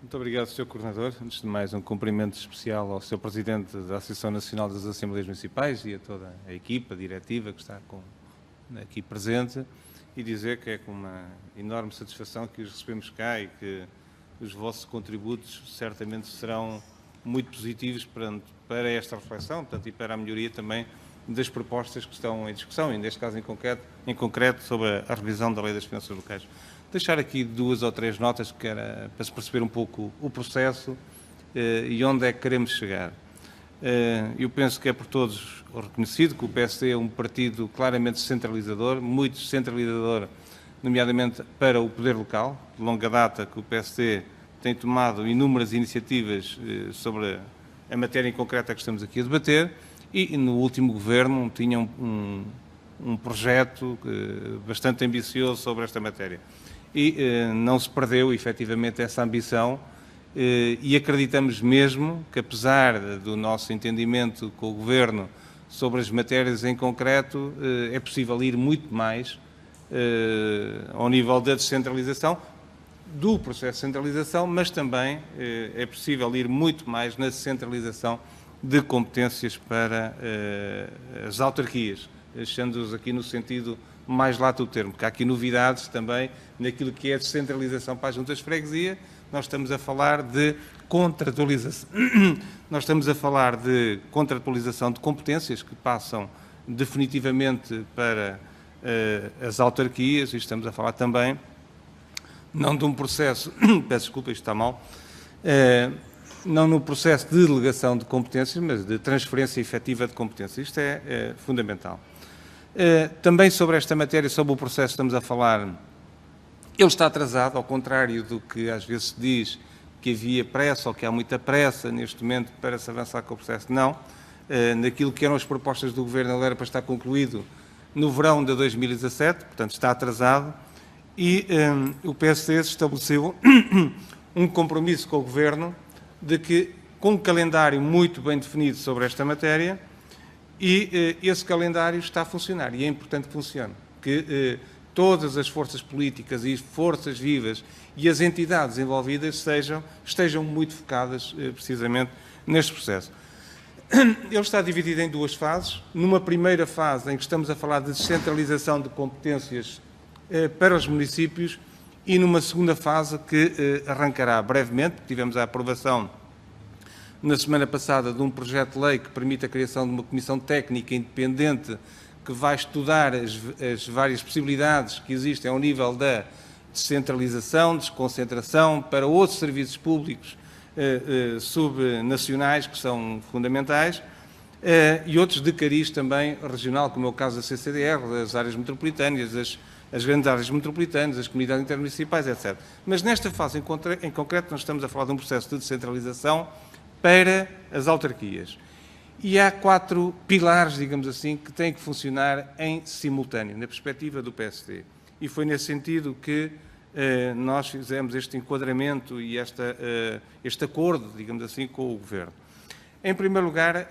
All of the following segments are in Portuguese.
Muito obrigado, Sr. Coordenador. Antes de mais, um cumprimento especial ao Sr. Presidente da Associação Nacional das Assembleias Municipais e a toda a equipa diretiva que está aqui presente e dizer que é com uma enorme satisfação que os recebemos cá e que os vossos contributos certamente serão muito positivos para esta reflexão, portanto, e para a melhoria também das propostas que estão em discussão, e neste caso em concreto sobre a revisão da Lei das Finanças Locais. Deixar aqui 2 ou 3 notas que era para se perceber um pouco o processo e onde é que queremos chegar. Eu penso que é por todos reconhecido que o PSD é um partido claramente centralizador, muito centralizador, nomeadamente para o poder local. De longa data que o PSD tem tomado inúmeras iniciativas sobre a matéria em concreta que estamos aqui a debater e no último governo tinha um projeto bastante ambicioso sobre esta matéria. E não se perdeu, efetivamente, essa ambição e acreditamos mesmo que, apesar do nosso entendimento com o Governo sobre as matérias em concreto, é possível ir muito mais ao nível da descentralização, do processo de centralização, mas também é possível ir muito mais na descentralização de competências para as autarquias, deixando-os aqui no sentido mais lato do termo, porque há aqui novidades também naquilo que é a descentralização para as juntas de freguesia. Nós estamos a falar de contratualização. Nós estamos a falar de contratualização de competências que passam definitivamente para as autarquias e estamos a falar também não de um processo, peço desculpa, isto está mal, não no processo de delegação de competências, mas de transferência efetiva de competências. Isto é fundamental. Também sobre esta matéria, sobre o processo que estamos a falar, ele está atrasado, ao contrário do que às vezes se diz que havia pressa ou que há muita pressa neste momento para se avançar com o processo. Não. Naquilo que eram as propostas do Governo, ele era para estar concluído no verão de 2017, portanto está atrasado, e o PSD estabeleceu um compromisso com o Governo de que, com um calendário muito bem definido sobre esta matéria, e esse calendário está a funcionar, e é importante que funcione, que todas as forças políticas e forças vivas e as entidades envolvidas estejam muito focadas precisamente neste processo. Ele está dividido em 2 fases. Numa primeira fase, em que estamos a falar de descentralização de competências para os municípios, e numa segunda fase que arrancará brevemente, porque tivemos a aprovação na semana passada de um projeto de lei que permite a criação de uma comissão técnica independente que vai estudar as várias possibilidades que existem ao nível da descentralização, desconcentração para outros serviços públicos subnacionais que são fundamentais e outros de cariz também regional, como é o caso da CCDR, das áreas metropolitanas, as grandes áreas metropolitanas, as comunidades intermunicipais, etc. Mas nesta fase em concreto nós estamos a falar de um processo de descentralização para as autarquias. E há 4 pilares, digamos assim, que têm que funcionar em simultâneo, na perspectiva do PSD. E foi nesse sentido que nós fizemos este enquadramento e este acordo, digamos assim, com o Governo. Em primeiro lugar,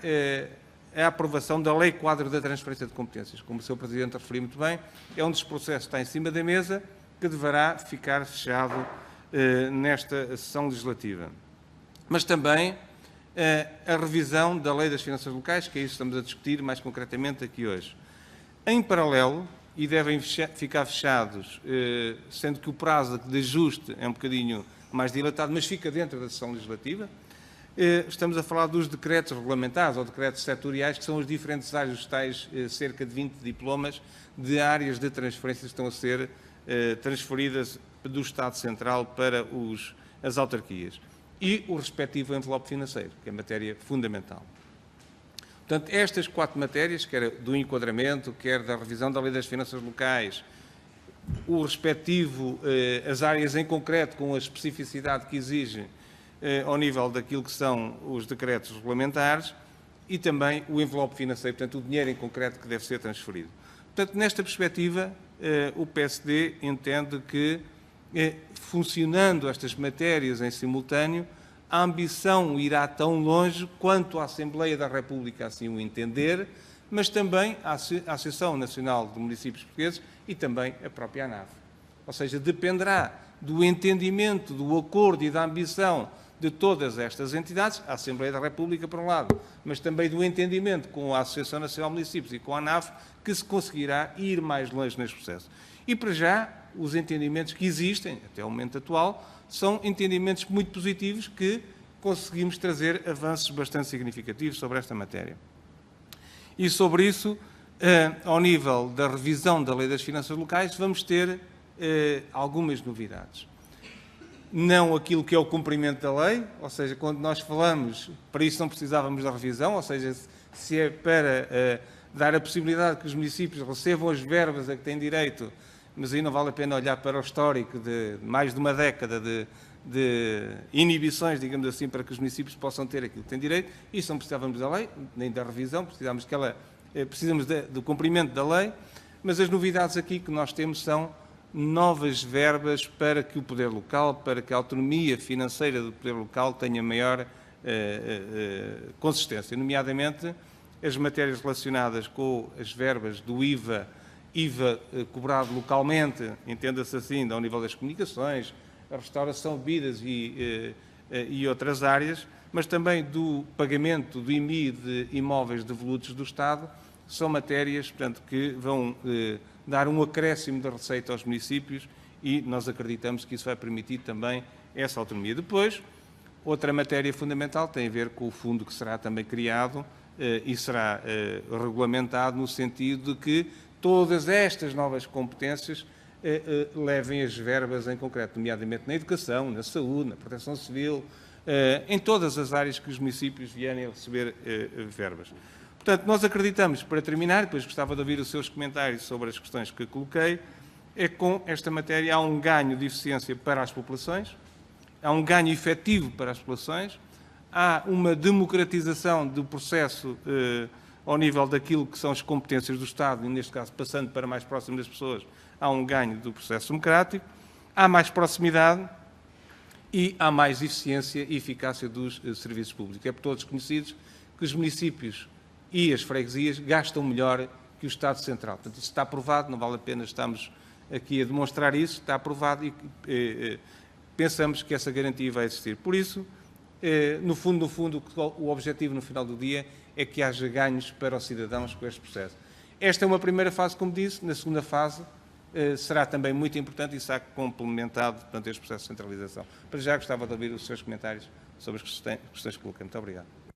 a aprovação da Lei Quadro da Transferência de Competências. Como o Sr. Presidente referiu muito bem, é um dos processos que está em cima da mesa, que deverá ficar fechado nesta sessão legislativa. Mas também a revisão da Lei das Finanças Locais, que é isso que estamos a discutir mais concretamente aqui hoje. Em paralelo, e devem ficar fechados, sendo que o prazo de ajuste é um bocadinho mais dilatado, mas fica dentro da sessão legislativa, estamos a falar dos decretos regulamentares ou decretos setoriais, que são os diferentes áreas, os tais cerca de 20 diplomas de áreas de transferências que estão a ser transferidas do Estado Central para as autarquias. E o respectivo envelope financeiro, que é matéria fundamental. Portanto, estas 4 matérias, quer do enquadramento, quer da revisão da Lei das Finanças Locais, o respectivo, as áreas em concreto com a especificidade que exige ao nível daquilo que são os decretos regulamentares e também o envelope financeiro, portanto, o dinheiro em concreto que deve ser transferido. Portanto, nesta perspectiva, o PSD entende que funcionando estas matérias em simultâneo, a ambição irá tão longe quanto a Assembleia da República assim o entender, mas também a Associação Nacional de Municípios Portugueses e também a própria ANAV. Ou seja, dependerá do entendimento, do acordo e da ambição de todas estas entidades, a Assembleia da República, por um lado, mas também do entendimento com a Associação Nacional de Municípios e com a ANAF, que se conseguirá ir mais longe neste processo. E, para já, os entendimentos que existem, até o momento atual, são entendimentos muito positivos que conseguimos trazer avanços bastante significativos sobre esta matéria. E sobre isso, ao nível da revisão da Lei das Finanças Locais, vamos ter algumas novidades. Não aquilo que é o cumprimento da lei, ou seja, quando nós falamos, para isso não precisávamos da revisão, ou seja, se é para dar a possibilidade que os municípios recebam as verbas a que têm direito, mas aí não vale a pena olhar para o histórico de mais de uma década de inibições, digamos assim, para que os municípios possam ter aquilo que têm direito. Isso não precisávamos da lei, nem da revisão, precisamos do cumprimento da lei, mas as novidades aqui que nós temos são novas verbas para que o poder local, para que a autonomia financeira do poder local tenha maior consistência, nomeadamente as matérias relacionadas com as verbas do IVA cobrado localmente, entenda-se assim, ao nível das comunicações, a restauração de bebidas e outras áreas, mas também do pagamento do IMI de imóveis devolutos do Estado, são matérias, portanto, que vão dar um acréscimo de receita aos municípios e nós acreditamos que isso vai permitir também essa autonomia. Depois, outra matéria fundamental tem a ver com o fundo que será também criado e será regulamentado no sentido de que todas estas novas competências levem as verbas em concreto, nomeadamente na educação, na saúde, na proteção civil, em todas as áreas que os municípios vierem a receber verbas. Portanto, nós acreditamos, para terminar, depois gostava de ouvir os seus comentários sobre as questões que coloquei, é que com esta matéria há um ganho de eficiência para as populações, há um ganho efetivo para as populações, há uma democratização do processo ao nível daquilo que são as competências do Estado, e neste caso, passando para mais próximo das pessoas, há um ganho do processo democrático, há mais proximidade e há mais eficiência e eficácia dos serviços públicos. É por todos conhecidos que os municípios e as freguesias gastam melhor que o Estado Central. Portanto, isso está aprovado, não vale a pena estarmos aqui a demonstrar isso, está aprovado e pensamos que essa garantia vai existir. Por isso, no fundo, o objetivo no final do dia é que haja ganhos para os cidadãos com este processo. Esta é uma primeira fase, como disse, na segunda fase será também muito importante e será complementado, portanto, este processo de centralização. Para já gostava de ouvir os seus comentários sobre as questões que coloquei. Muito obrigado.